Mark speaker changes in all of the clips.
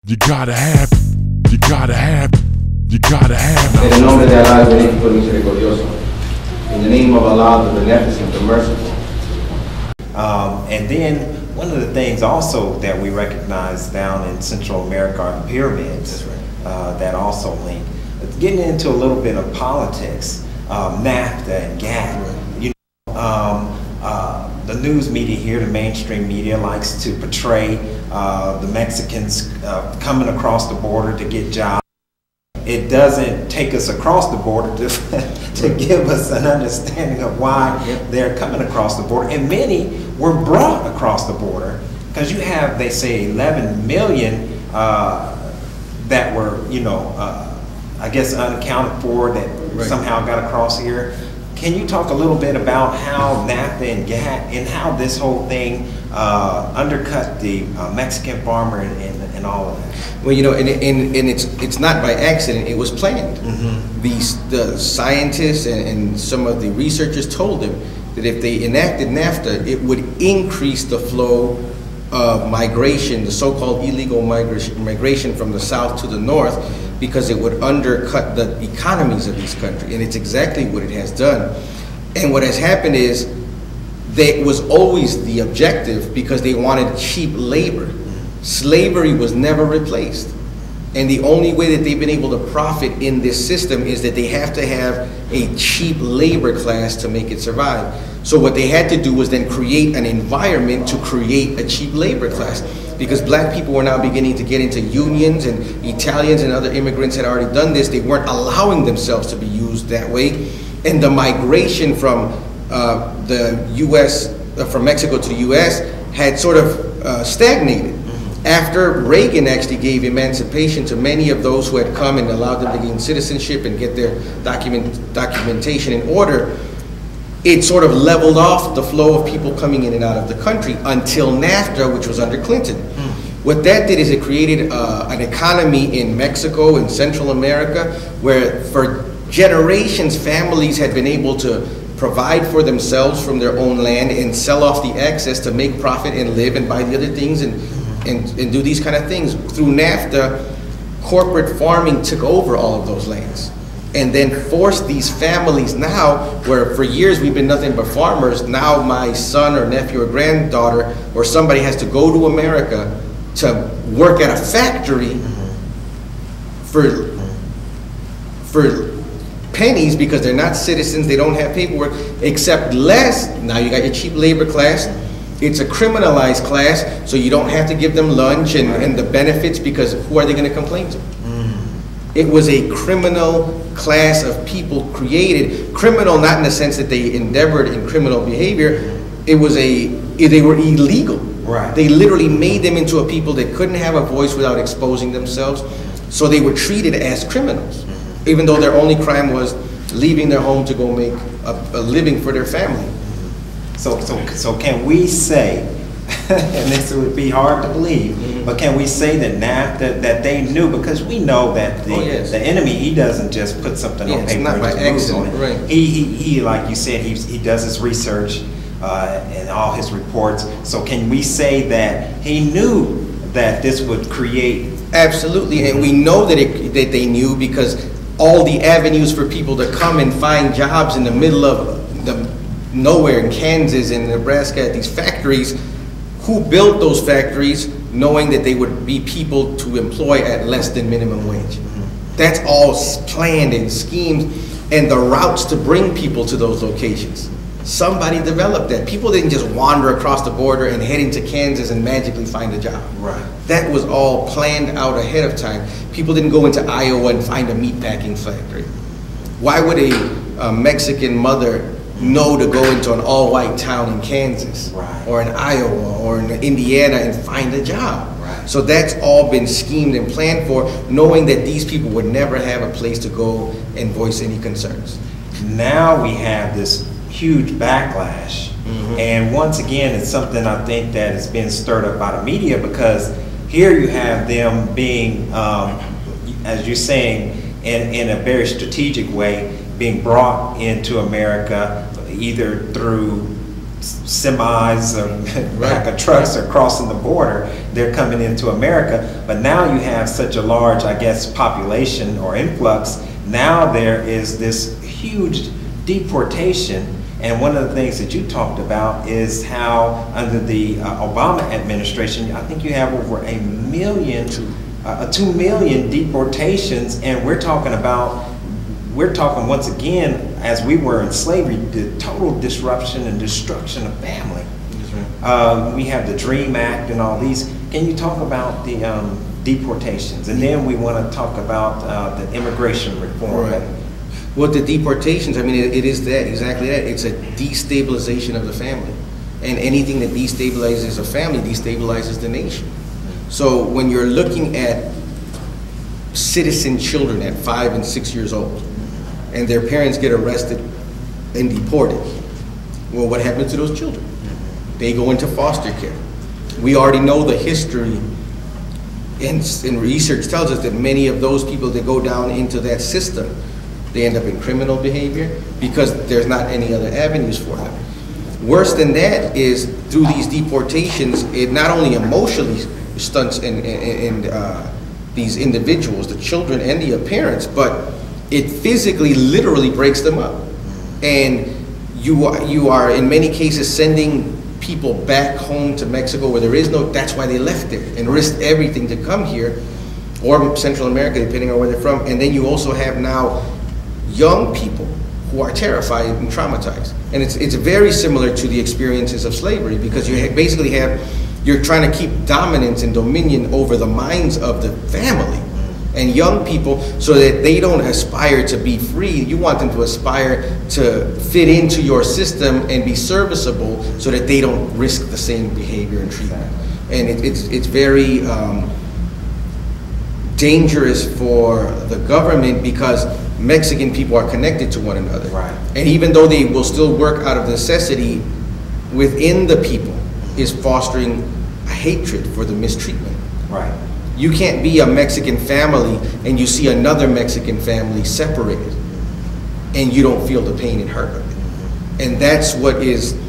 Speaker 1: You gotta have. En
Speaker 2: el nombre de Allah, el benéfico y misericordioso. In the name of Allah, the beneficent, the merciful.
Speaker 3: And then one of the things also that we recognize down in Central America are the pyramids.
Speaker 2: That's right.
Speaker 3: That also link. Getting into a little bit of politics, NAFTA and GATT. You know, the news media here, the mainstream media, likes to portray the Mexicans coming across the border to get jobs. It doesn't take us across the border to give us an understanding of why they're coming across the border. And many were brought across the border because you have, they say, 11 million that were, you know, I guess unaccounted for that somehow got across here. Can you talk a little bit about how NAFTA and GATT and how this whole thing undercut the Mexican farmer and all of that?
Speaker 4: Well, you know, and it's not by accident. It was planned. The scientists and some of the researchers told them that if they enacted NAFTA, it would increase the flow of migration, the so-called illegal migration from the south to the north, because it would undercut the economies of these countries, and it's exactly what it has done. And what has happened is that was always the objective because they wanted cheap labor. Slavery was never replaced. And the only way that they've been able to profit in this system is that they have to have a cheap labor class to make it survive. So what they had to do was then create an environment to create a cheap labor class. Because black people were now beginning to get into unions, and Italians and other immigrants had already done this. They weren't allowing themselves to be used that way. And the migration from the US, from Mexico to the US had sort of stagnated. After Reagan actually gave emancipation to many of those who had come and allowed them to gain citizenship and get their documentation in order, it sort of leveled off the flow of people coming in and out of the country until NAFTA, which was under Clinton. What that did is it created an economy in Mexico and Central America where for generations families had been able to provide for themselves from their own land and sell off the excess to make profit and live and buy the other things and do these kind of things. Through NAFTA, corporate farming took over all of those lands and then forced these families now, where for years we've been nothing but farmers, now my son or nephew or granddaughter or somebody has to go to America to work at a factory for pennies because they're not citizens, they don't have paperwork, except less. Now you got your cheap labor class. It's a criminalized class, so you don't have to give them lunch and the benefits because who are they going to complain to? It was a criminal class of people created, criminal not in the sense that they endeavored in criminal behavior, they were illegal.
Speaker 3: Right.
Speaker 4: They literally made them into a people that couldn't have a voice without exposing themselves, so they were treated as criminals, even though their only crime was leaving their home to go make a living for their family.
Speaker 3: So can we say, and this would be hard to believe, but can we say that NAFTA, that they knew, because we know that the enemy, he doesn't just put something on paper
Speaker 4: not by
Speaker 3: and just moves on
Speaker 4: accident,
Speaker 3: it.
Speaker 4: right.
Speaker 3: He, like you said, he does his research and all his reports. So can we say that he knew that this would create?
Speaker 4: Absolutely, and we know that they knew because all the avenues for people to come and find jobs in the middle of the nowhere in Kansas and Nebraska at these factories, who built those factories knowing that they would be people to employ at less than minimum wage. That's all planned and schemed, and the routes to bring people to those locations. Somebody developed that. People didn't just wander across the border and head into Kansas and magically find a job.
Speaker 3: Right.
Speaker 4: That was all planned out ahead of time. People didn't go into Iowa and find a meatpacking factory. Why would a Mexican mother know to go into an all-white town in Kansas or in Iowa or in Indiana and find a job?
Speaker 3: Right.
Speaker 4: So that's all been schemed and planned for, knowing that these people would never have a place to go and voice any concerns.
Speaker 3: Now we have this huge backlash, and once again it's something I think that has been stirred up by the media, because here you have them being, as you're saying, in a very strategic way, being brought into America either through semis or pack of trucks are crossing the border. They're coming into America. But now you have such a large, I guess, population or influx. Now there is this huge deportation. And one of the things that you talked about is how under the Obama administration, I think you have over 2 million deportations, and we're talking once again, as we were in slavery, the total disruption and destruction of family. We have the DREAM Act and all these. Can you talk about the deportations? And then we want to talk about the immigration reform.
Speaker 4: Right. Well, the deportations, I mean, it is that, exactly that. It's a destabilization of the family. And anything that destabilizes a family destabilizes the nation. So when you're looking at citizen children at 5 and 6 years old, and their parents get arrested and deported, well, what happens to those children? They go into foster care. We already know the history, and research tells us that many of those people that go down into that system, they end up in criminal behavior because there's not any other avenues for them. Worse than that is through these deportations, it not only emotionally stunts these individuals, the children and the parents, but it physically, literally breaks them up. And you are in many cases sending people back home to Mexico where there is no, that's why they left there and risked everything to come here, or Central America, depending on where they're from. And then you also have now young people who are terrified and traumatized. And it's very similar to the experiences of slavery, because you basically you're trying to keep dominance and dominion over the minds of the family and young people so that they don't aspire to be free. You want them to aspire to fit into your system and be serviceable so that they don't risk the same behavior and treatment. And it's very dangerous for the government, because Mexican people are connected to one another.
Speaker 3: Right.
Speaker 4: And even though they will still work out of necessity, within the people is fostering a hatred for the mistreatment.
Speaker 3: Right.
Speaker 4: You can't be a Mexican family and you see another Mexican family separated and you don't feel the pain and hurt of it. And that's what is,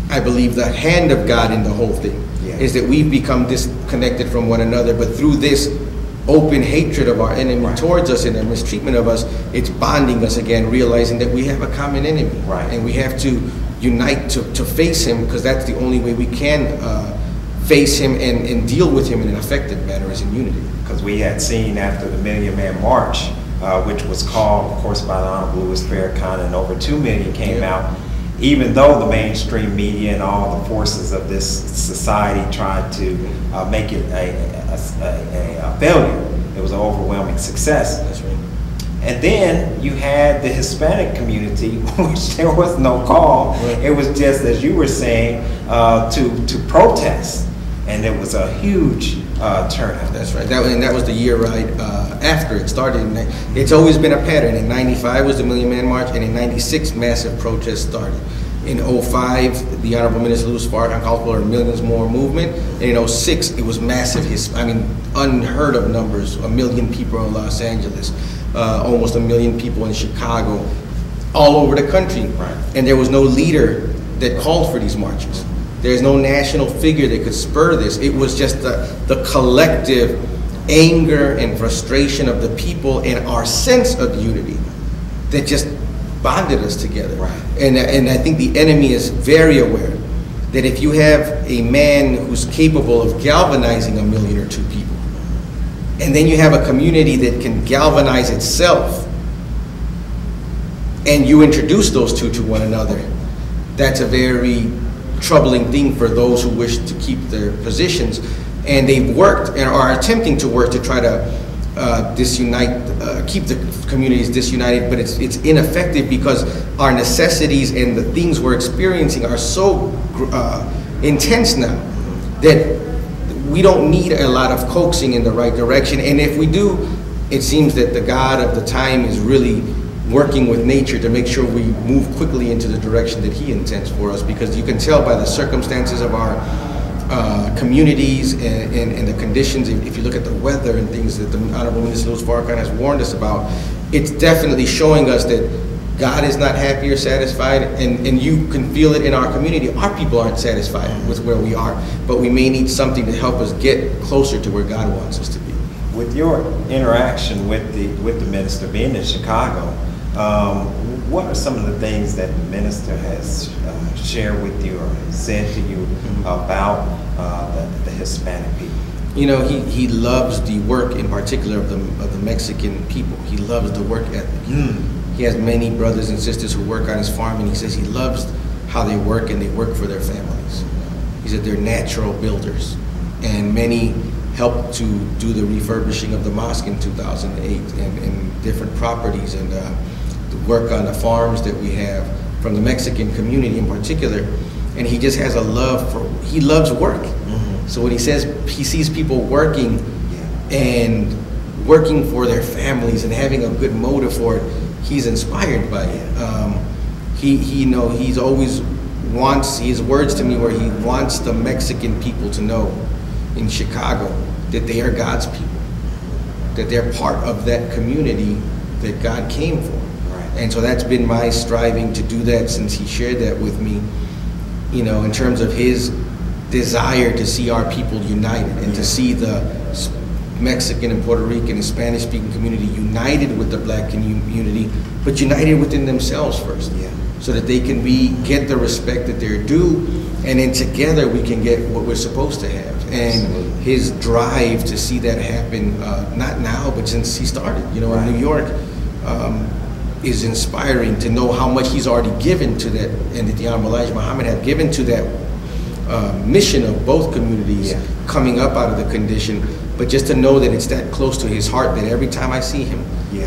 Speaker 4: I believe, the hand of God in the whole thing, is that we've become disconnected from one another, but through this open hatred of our enemy towards us and their mistreatment of us, it's bonding us again, realizing that we have a common enemy.
Speaker 3: Right.
Speaker 4: And we have to unite to face him, because that's the only way we can face him and deal with him in an effective manner, is in unity.
Speaker 3: Because we had seen after the Million Man March, which was called, of course, by the Honorable Louis Farrakhan, and over 2 million came out, even though the mainstream media and all the forces of this society tried to make it a failure. It was an overwhelming success.
Speaker 4: That's right.
Speaker 3: And then you had the Hispanic community, which there was no call.
Speaker 4: Right.
Speaker 3: It was just, as you were saying, to protest. And it was a huge turnout.
Speaker 4: That's right. That was the year right after it started. It's always been a pattern. In '95 was the Million Man March, and in '96 massive protests started. In '05, the Honorable Minister Louis Farrakhan called for a Millions More movement. And in '06, it was massive. Unheard of numbers. 1 million people in Los Angeles, almost 1 million people in Chicago, all over the country.
Speaker 3: Right.
Speaker 4: And there was no leader that called for these marches. There's no national figure that could spur this. It was just the collective anger and frustration of the people and our sense of unity that just bonded us together.
Speaker 3: Right.
Speaker 4: And I think the enemy is very aware that if you have a man who's capable of galvanizing 1 million or 2 people, and then you have a community that can galvanize itself, and you introduce those two to one another, that's a very troubling thing for those who wish to keep their positions. And they've worked and are attempting to work to try to disunite, keep the communities disunited, but it's ineffective, because our necessities and the things we're experiencing are so intense now that we don't need a lot of coaxing in the right direction. And if we do, it seems that the God of the time is really working with nature to make sure we move quickly into the direction that he intends for us, because you can tell by the circumstances of our communities and the conditions. If you look at the weather and things that the Honorable Minister Louis Farrakhan has warned us about, it's definitely showing us that God is not happy or satisfied, and you can feel it in our community. Our people aren't satisfied with where we are, but we may need something to help us get closer to where God wants us to be.
Speaker 3: With your interaction with the minister, being in Chicago, what are some of the things that the minister has shared with you or said to you about the Hispanic people?
Speaker 4: You know, he loves the work, in particular of the Mexican people. He loves the work ethic. He has many brothers and sisters who work on his farm, and he says he loves how they work, and they work for their families. He said they're natural builders, and many helped to do the refurbishing of the mosque in 2008 and different properties, and the work on the farms that we have from the Mexican community in particular. And he just has a love for, he loves work. So when he says he sees people working and working for their families and having a good motive for it, he's inspired by it. He's always wants, his words to me where he wants the Mexican people to know in Chicago that they are God's people, that they're part of that community that God came for. And so that's been my striving to do that since he shared that with me, you know, in terms of his desire to see our people united and to see the Mexican and Puerto Rican and Spanish-speaking community united with the black community, but united within themselves first, so that they can get the respect that they're due, and then together we can get what we're supposed to have. And his drive to see that happen, not now, but since he started, you know, in New York, is inspiring to know how much he's already given to that, and that the Honorable Elijah Muhammad have given to that mission of both communities coming up out of the condition. But just to know that it's that close to his heart, that every time I see him,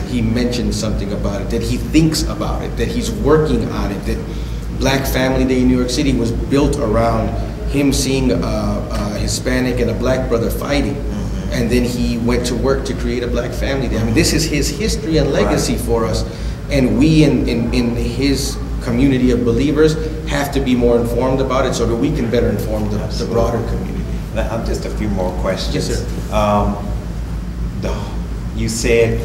Speaker 4: he mentions something about it, that he thinks about it, that he's working on it, that Black Family Day in New York City was built around him seeing a Hispanic and a black brother fighting. And then he went to work to create a Black Family Day. I mean, this is his history and legacy for us. And we in his community of believers have to be more informed about it so that we can better inform the broader community.
Speaker 3: Now, just a few more questions.
Speaker 4: Yes, sir.
Speaker 3: You said,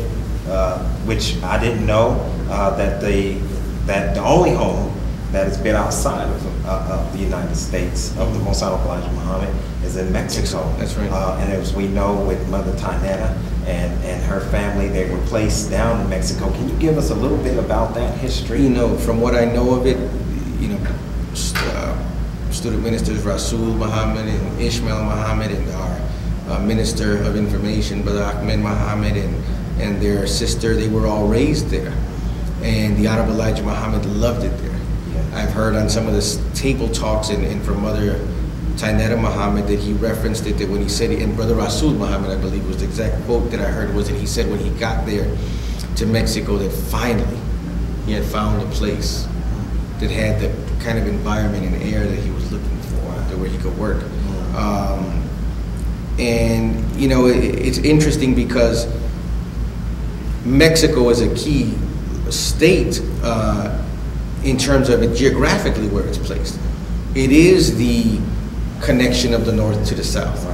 Speaker 3: which I didn't know, that the only home that has been outside of the United States of the Most Honorable Elijah Muhammad is in Mexico.
Speaker 4: That's right.
Speaker 3: And as we know, with Mother Tanetta and her family, they were placed down in Mexico. Can you give us a little bit about that history?
Speaker 4: You know, from what I know of it, you know, student ministers Rasul Muhammad and Ishmael Muhammad and our Minister of Information, Brother Ahmed Muhammad, and their sister, they were all raised there. And the Honorable Elijah Muhammad loved it there. I've heard on some of the table talks and from Mother Tanetta Muhammad that he referenced it, that when he said, and Brother Rasul Muhammad, I believe was the exact quote that I heard, was that he said when he got there to Mexico that finally he had found a place that had the kind of environment and air that he was looking for, where he could work. And you know, it's interesting because Mexico is a key state in terms of it geographically where it's placed. It is the connection of the north to the south.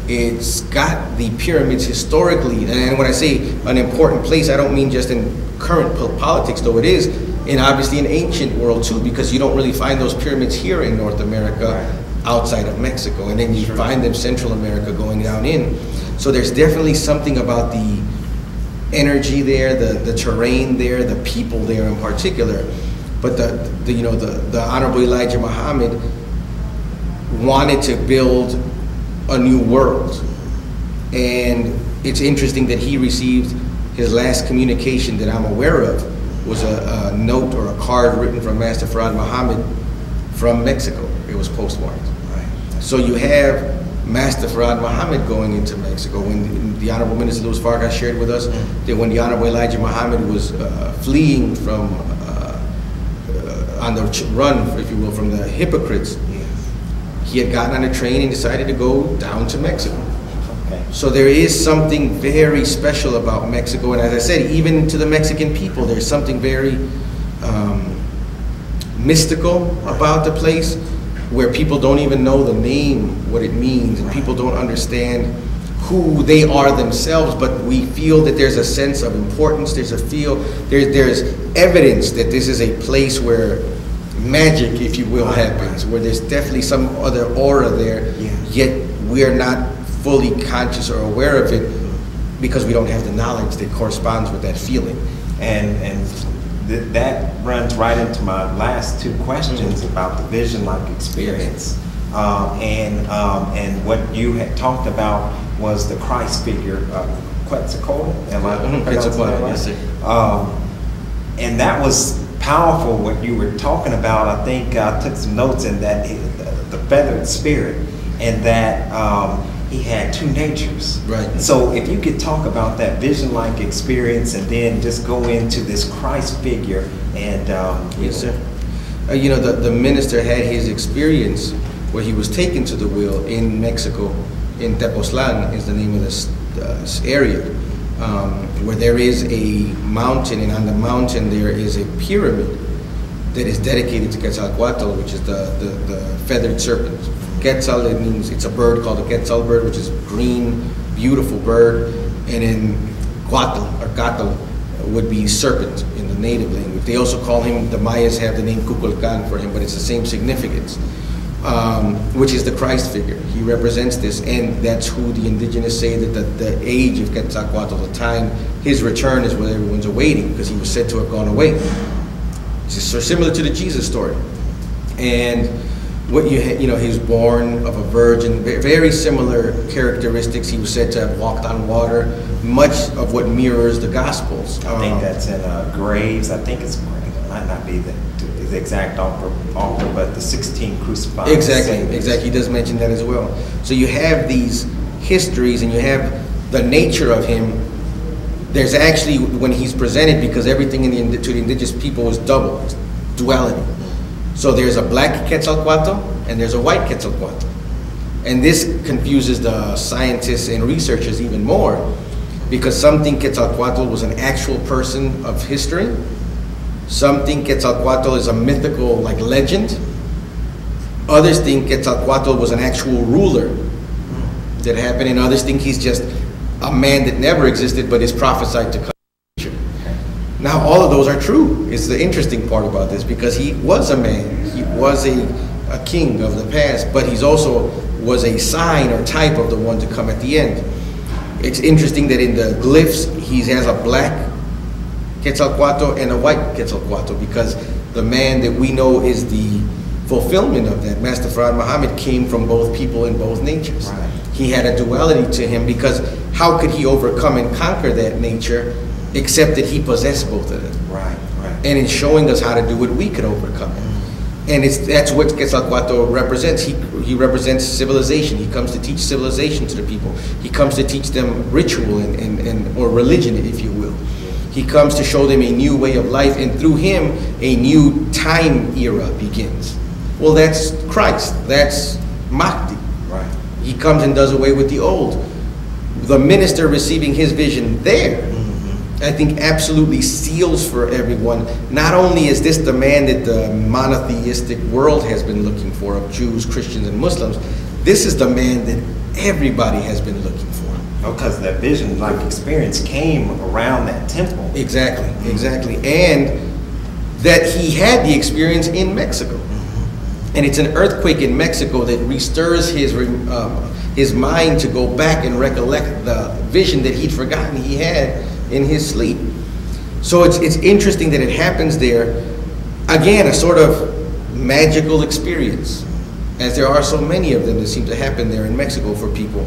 Speaker 4: It's got the pyramids historically, and when I say an important place, I don't mean just in current politics, though it is, and obviously in ancient world too, because you don't really find those pyramids here in North America outside of Mexico, and then you find them Central America going down in. So there's definitely something about the energy there, the terrain there, the people there in particular. But the Honorable Elijah Muhammad wanted to build a new world. And it's interesting that he received his last communication that I'm aware of was a note or a card written from Master Farrakhan Muhammad from Mexico. It was postmarked. So you have Master Farrakhan Muhammad going into Mexico. When the Honorable Minister Louis Farrakhan shared with us that when the Honorable Elijah Muhammad was fleeing from on the run, if you will, from the hypocrites, he had gotten on a train and decided to go down to Mexico. So there is something very special about Mexico, and as I said, even to the Mexican people, there's something very mystical about the place, where people don't even know the name, what it means, and people don't understand who they are themselves, but we feel that there's a sense of importance. There's evidence that this is a place where magic, if you will, happens, where there's definitely some other aura there, yet we are not fully conscious or aware of it because we don't have the knowledge that corresponds with that feeling.
Speaker 3: And that runs right into my last two questions about the vision-like experience. And what you had talked about was the Christ figure, Quetzalcoatl. Am I pronouncing that right?
Speaker 4: Yes, sir.
Speaker 3: And that was powerful. What you were talking about, I think I took some notes in that the feathered spirit, and that he had two natures.
Speaker 4: Right.
Speaker 3: So if you could talk about that vision-like experience, and then just go into this Christ figure, and
Speaker 4: yes, sir. You know, the minister had his experience where he was taken to the wheel in Mexico, in Tepoztlan is the name of this area, where there is a mountain, and on the mountain there is a pyramid that is dedicated to Quetzalcoatl, which is the feathered serpent. Quetzal, it means, it's a bird called a quetzal bird, which is a green, beautiful bird, and in Coatl, or Catl, would be serpent in the native language. They also call him, the Mayas have the name Kukulkan for him, but it's the same significance, which is the Christ figure. He represents this, and that's who the indigenous say that the age of Quetzalcoatl, the time, his return is what everyone's awaiting, because he was said to have gone away. It's just so similar to the Jesus story. And what you know, he was born of a virgin, very similar characteristics. He was said to have walked on water, much of what mirrors the Gospels.
Speaker 3: I think that's in Graves. I think it's Graves. Might not be the exact author, but the 16 crucified.
Speaker 4: Exactly. He does mention that as well. So you have these histories, and you have the nature of him. There's actually, when he's presented, because everything to the indigenous people is double, it's duality. So there's a black Quetzalcoatl and there's a white Quetzalcoatl. And this confuses the scientists and researchers even more, because some think Quetzalcoatl was an actual person of history. Some think Quetzalcoatl is a mythical, like, legend. Others think Quetzalcoatl was an actual ruler that happened, and others think he's just a man that never existed but is prophesied to come. Now, all of those are true. It's the interesting part about this, because he was a man. He was a king of the past, but he's also was a sign or type of the one to come at the end. It's interesting that in the glyphs, he has a black Quetzalcoatl and a white Quetzalcoatl, because the man that we know is the fulfillment of that, Master Farad Muhammad, came from both people and both natures.
Speaker 3: Right.
Speaker 4: He had a duality to him, because how could he overcome and conquer that nature except that he possessed both of them?
Speaker 3: Right.
Speaker 4: And in showing us how to do it, we could overcome it. And that's what Quetzalcoatl represents. He represents civilization. He comes to teach civilization to the people. He comes to teach them ritual or religion, if you will. He comes to show them a new way of life, and through him, a new time era begins. Well, that's Christ. That's Mahdi.
Speaker 3: Right.
Speaker 4: He comes and does away with the old. The minister receiving his vision there, I think, absolutely seals for everyone. Not only is this the man that the monotheistic world has been looking for, of Jews, Christians, and Muslims, this is the man that everybody has been looking for.
Speaker 3: Because that vision-like experience came around that temple.
Speaker 4: Exactly. And that he had the experience in Mexico. And it's an earthquake in Mexico that restirs his mind to go back and recollect the vision that he'd forgotten he had in his sleep. So it's interesting that it happens there. Again, a sort of magical experience, as there are so many of them that seem to happen there in Mexico for people,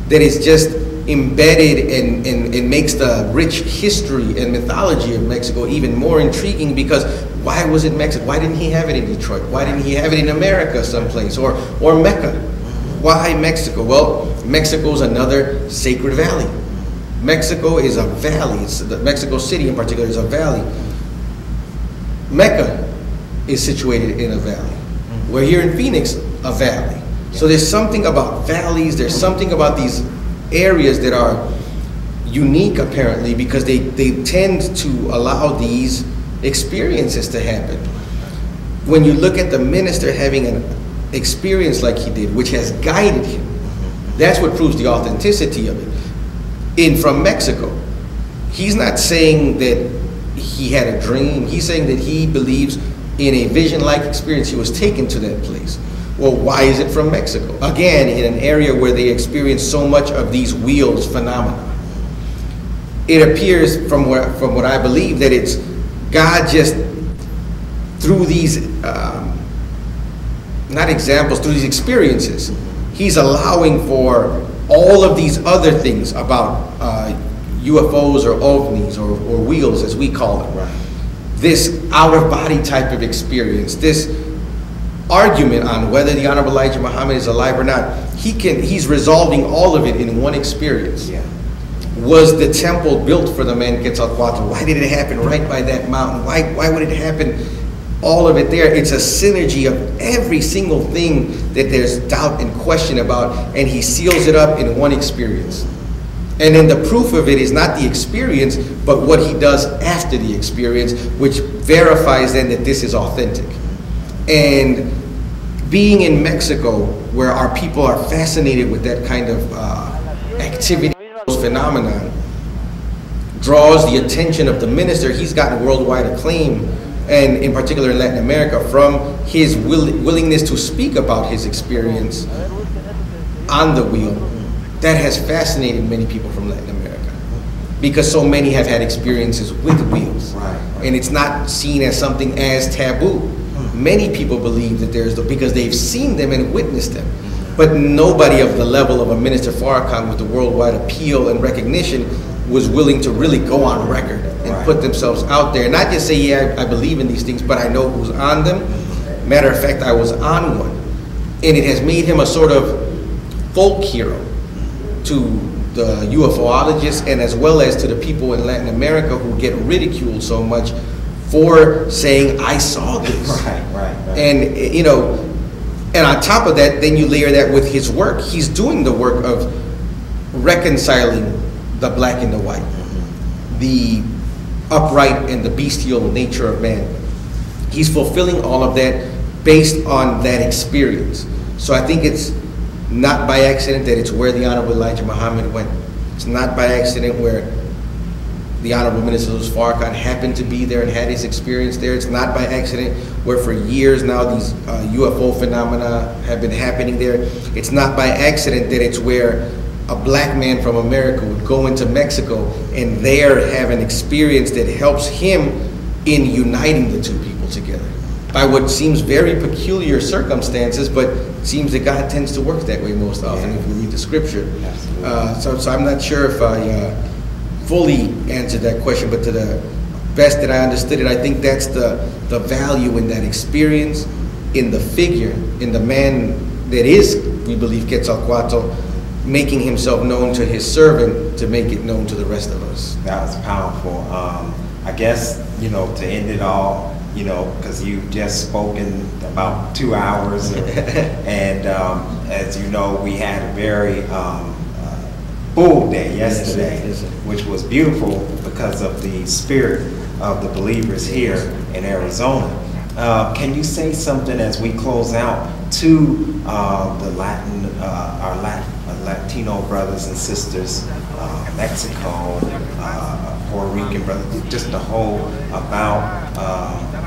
Speaker 4: that is just embedded and makes the rich history and mythology of Mexico even more intriguing. Because why was it Mexico? Why didn't he have it in Detroit? Why didn't he have it in America someplace, or Mecca? Why Mexico? Well, Mexico is another sacred valley. Mexico is a valley. Mexico City in particular is a valley. Mecca is situated in a valley. We're here in Phoenix, a valley. So there's something about valleys, there's something about these areas that are unique apparently, because they tend to allow these experiences to happen. When you look at the minister having an experience like he did, which has guided him, That's what proves the authenticity of it. From Mexico, he's not saying that he had a dream. He's saying that he believes in a vision-like experience. He was taken to that place. Well, why is it from Mexico? Again, in an area where they experience so much of these wheels phenomena. It appears from what I believe that it's God just through these, not examples, through these experiences, he's allowing for all of these other things about UFOs or ovnis or wheels as we call them. Right. This out-of-body type of experience, this argument on whether the Honorable Elijah Muhammad is alive or not, he's resolving all of it in one experience. Yeah. Was the temple built for the man Quetzalcoatl? Why did it happen right by that mountain? Why would it happen? All of it there. It's a synergy of every single thing that there's doubt and question about, and he seals it up in one experience. And then the proof of it is not the experience, but what he does after the experience, which verifies then that this is authentic. And being in Mexico, where our people are fascinated with that kind of activity, phenomenon, draws the attention of the minister. He's gotten worldwide acclaim, and in particular in Latin America, from his willingness to speak about his experience on the wheel. That has fascinated many people from Latin America, because so many have had experiences with wheels. Right. And it's not seen as something as taboo. Many people believe that because they've seen them and witnessed them. But nobody of the level of a Minister Farrakhan with the worldwide appeal and recognition was willing to really go on record and put themselves out there. Not just say, yeah, I believe in these things, but I know who's on them. Matter of fact, I was on one. And it has made him a sort of folk hero to the UFOologists, and as well as to the people in Latin America who get ridiculed so much for saying, I saw this. Right. And, you know, and on top of that, then you layer that with his work. He's doing the work of reconciling the black and the white, the upright and the bestial nature of man. He's fulfilling all of that based on that experience. So I think it's not by accident that it's where the Honorable Elijah Muhammad went. It's not by accident where the Honorable Minister Farrakhan happened to be there and had his experience there. It's not by accident where for years now these UFO phenomena have been happening there. It's not by accident that it's where a black man from America would go into Mexico and there have an experience that helps him in uniting the two people together by what seems very peculiar circumstances, but it seems that God tends to work that way most often if you read the scripture. So I'm not sure if I fully answered that question, but to the best that I understood it, I think that's the value in that experience, in the figure, in the man that is, we believe, Quetzalcoatl, making himself known to his servant to make it known to the rest of us.
Speaker 3: That was powerful. I guess, you know, to end it all, you know, because you've just spoken about 2 hours, and as you know, we had a very full day yesterday, which was beautiful because of the spirit of the believers here in Arizona. Can you say something as we close out to the our Latino brothers and sisters, Mexico, Puerto Rican brothers, just the whole about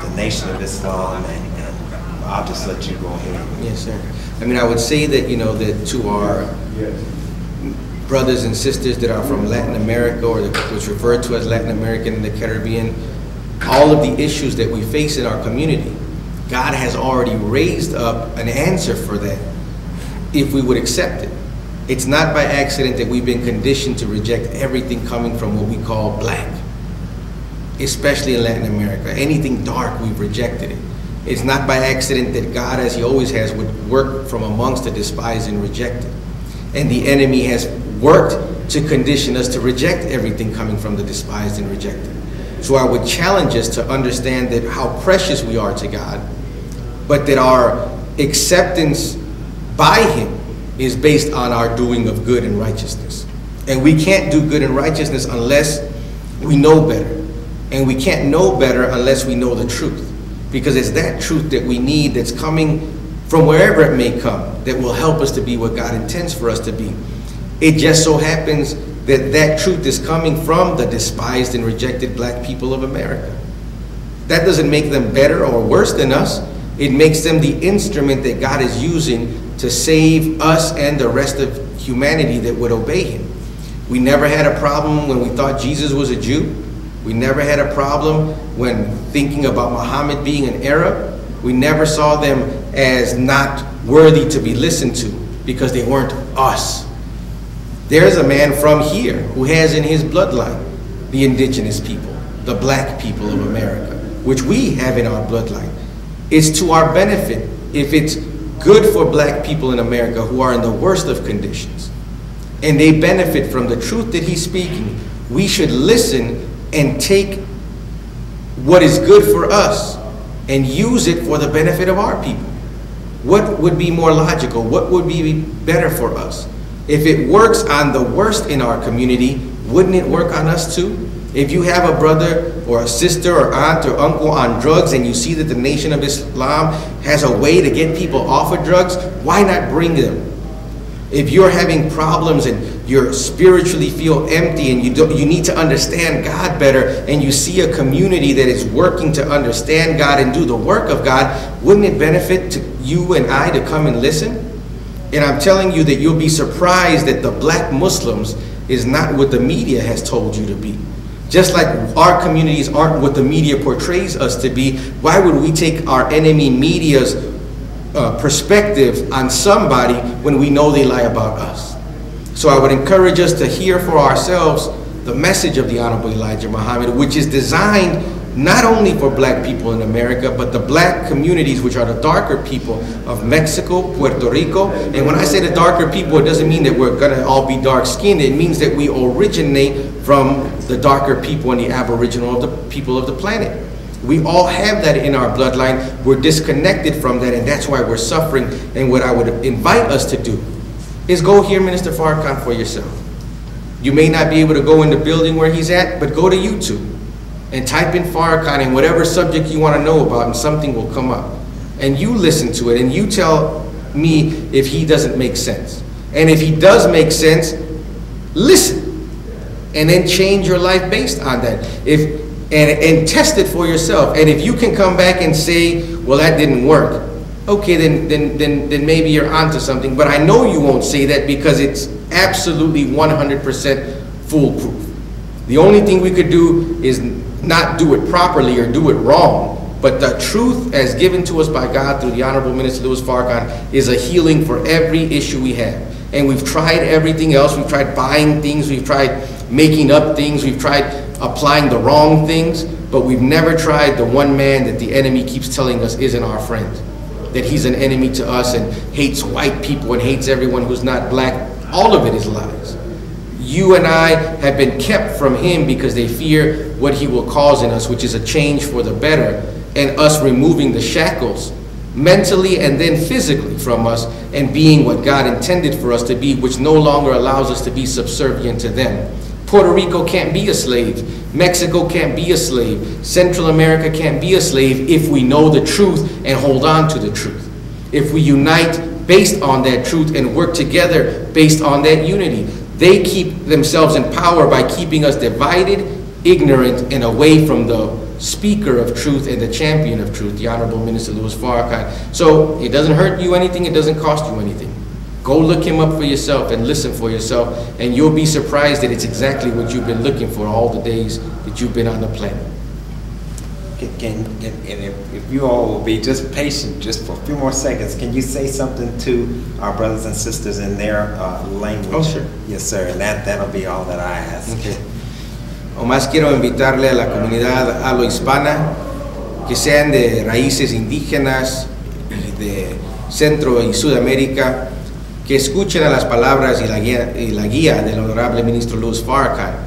Speaker 3: the Nation of Islam, and I'll just let you go ahead.
Speaker 4: Yes, sir. I mean, I would say that, you know, that to our brothers and sisters that are from Latin America, or what's referred to as Latin American in the Caribbean, all of the issues that we face in our community, God has already raised up an answer for that if we would accept it. It's not by accident that we've been conditioned to reject everything coming from what we call black, especially in Latin America. Anything dark, we've rejected it. It's not by accident that God, as he always has, would work from amongst the despised and rejected. And the enemy has worked to condition us to reject everything coming from the despised and rejected. So I would challenge us to understand that how precious we are to God, but that our acceptance by him is based on our doing of good and righteousness. And we can't do good and righteousness unless we know better. And we can't know better unless we know the truth. Because it's that truth that we need that's coming from wherever it may come, that will help us to be what God intends for us to be. It just so happens that that truth is coming from the despised and rejected black people of America. That doesn't make them better or worse than us. It makes them the instrument that God is using to save us and the rest of humanity that would obey him. We never had a problem when we thought Jesus was a Jew. We never had a problem when thinking about Muhammad being an Arab. We never saw them as not worthy to be listened to because they weren't us. There's a man from here who has in his bloodline the indigenous people, the black people of America, which we have in our bloodline. It's to our benefit if it's good for black people in America who are in the worst of conditions and they benefit from the truth that he's speaking. We should listen and take what is good for us and use it for the benefit of our people. What would be more logical? What would be better for us? If it works on the worst in our community, wouldn't it work on us too? If you have a brother or a sister or aunt or uncle on drugs and you see that the Nation of Islam has a way to get people off of drugs, why not bring them? If you're having problems and you spiritually feel empty and you need to understand God better and you see a community that is working to understand God and do the work of God, wouldn't it benefit to you and I to come and listen? And I'm telling you that you'll be surprised that the black Muslims is not what the media has told you to be. Just like our communities aren't what the media portrays us to be, why would we take our enemy media's perspective on somebody when we know they lie about us? So I would encourage us to hear for ourselves the message of the Honorable Elijah Muhammad, which is designed not only for black people in America, but the black communities, which are the darker people of Mexico, Puerto Rico. And when I say the darker people, it doesn't mean that we're gonna all be dark skinned. It means that we originate from the darker people and the aboriginal of the people of the planet. We all have that in our bloodline. We're disconnected from that, and that's why we're suffering. And what I would invite us to do is go hear Minister Farrakhan for yourself. You may not be able to go in the building where he's at, but go to YouTube and type in Farrakhan and whatever subject you want to know about, and something will come up. And you listen to it, and you tell me if he doesn't make sense. And if he does make sense, listen. And then change your life based on that. And test it for yourself. And if you can come back and say, well, that didn't work, okay, then maybe you're onto something. But I know you won't say that because it's absolutely 100% foolproof. The only thing we could do is not do it properly or do it wrong. But the truth as given to us by God through the Honorable Minister Louis Farrakhan is a healing for every issue we have. And we've tried everything else. We've tried buying things. We've tried making up things. We've tried applying the wrong things. But we've never tried the one man that the enemy keeps telling us isn't our friend. That he's an enemy to us and hates white people and hates everyone who's not black. All of it is lies. You and I have been kept from him because they fear what he will cause in us, which is a change for the better, and us removing the shackles mentally and then physically from us and being what God intended for us to be, which no longer allows us to be subservient to them. Puerto Rico can't be a slave. Mexico can't be a slave. Central America can't be a slave if we know the truth and hold on to the truth. If we unite based on that truth and work together based on that unity. They keep themselves in power by keeping us divided, ignorant, and away from the speaker of truth and the champion of truth, the Honorable Minister Louis Farrakhan. So it doesn't hurt you anything, it doesn't cost you anything. Go look him up for yourself and listen for yourself, and you'll be surprised that it's exactly what you've been looking for all the days that you've been on the planet.
Speaker 3: If you all will be just patient just for a few more seconds, can you say something to our brothers and sisters in their language?
Speaker 4: Oh, sure.
Speaker 3: Yes, sir, and that'll be all that I ask.
Speaker 4: Okay. O más quiero invitarle a la comunidad alohispana que sean de raíces indígenas y de Centro y Sudamérica, que escuchen a las palabras y la guía del honorable ministro Louis Farrakhan,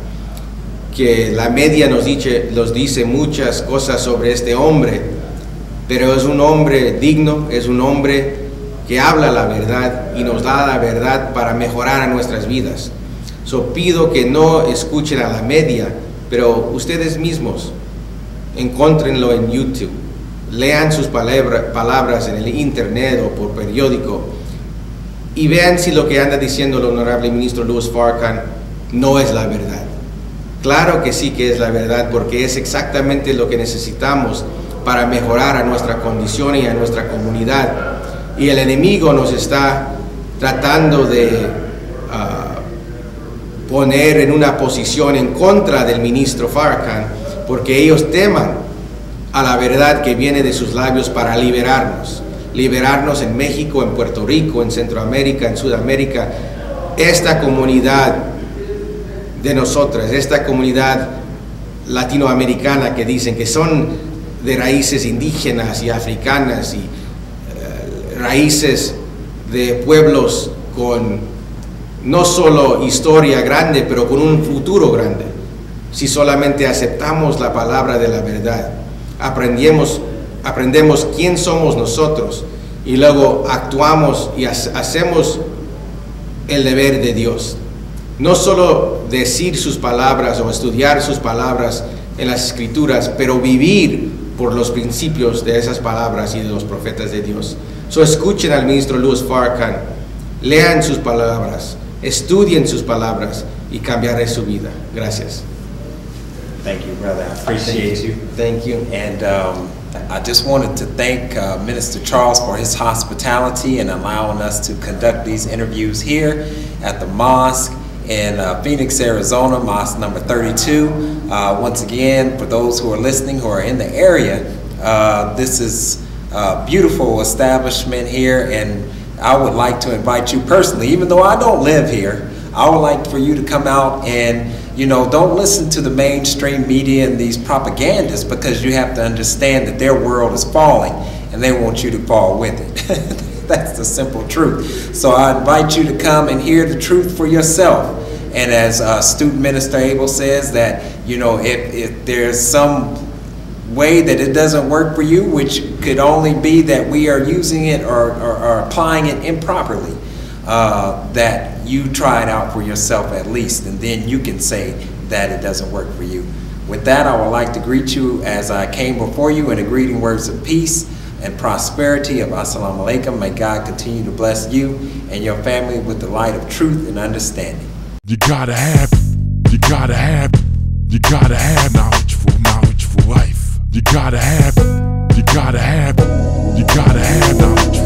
Speaker 4: que la media nos dice muchas cosas sobre este hombre, pero es un hombre digno, es un hombre que habla la verdad y nos da la verdad para mejorar a nuestras vidas. So pido que no escuchen a la media, pero ustedes mismos encuéntrenlo en YouTube, lean sus palabras en el internet o por periódico y vean si lo que anda diciendo el honorable ministro Louis Farrakhan no es la verdad. Claro que sí que es la verdad, porque es exactamente lo que necesitamos para mejorar a nuestra condición y a nuestra comunidad. Y el enemigo nos está tratando de poner en una posición en contra del ministro Farrakhan, porque ellos teman a la verdad que viene de sus labios para liberarnos en México, en Puerto Rico, en Centroamérica, en Sudamérica. Esta comunidad de nosotras, esta comunidad latinoamericana que dicen que son de raíces indígenas y africanas y raíces de pueblos con no solo historia grande, pero con un futuro grande. Si solamente aceptamos la palabra de la verdad, aprendemos quién somos nosotros y luego actuamos y hacemos el deber de Dios. No solo decir sus palabras o estudiar sus palabras en las Escrituras, pero vivir por los principios de esas palabras y de los profetas de Dios. Escuchen al ministro Louis Farrakhan, lean sus palabras, estudien sus palabras y cambiaré su vida. Gracias.
Speaker 3: Thank you, brother. I appreciate you.
Speaker 4: Thank you.
Speaker 3: And I just wanted to thank Minister Charles for his hospitality and allowing us to conduct these interviews here at the mosque in Phoenix, Arizona, mosque number 32. Once again, for those who are listening, who are in the area, this is a beautiful establishment here, and I would like to invite you personally, even though I don't live here, I would like for you to come out and, you know, don't listen to the mainstream media and these propagandists, because you have to understand that their world is falling and they want you to fall with it. That's the simple truth. So I invite you to come and hear the truth for yourself. And as Student Minister Abel says, that, you know, if there's some way that it doesn't work for you, which could only be that we are using it or applying it improperly, that you try it out for yourself at least, and then you can say that it doesn't work for you. With that, I would like to greet you as I came before you in the greeting words of peace and prosperity of Assalamu Alaikum. May God continue to bless you and your family with the light of truth and understanding.
Speaker 1: You gotta have knowledge for life. You gotta have knowledge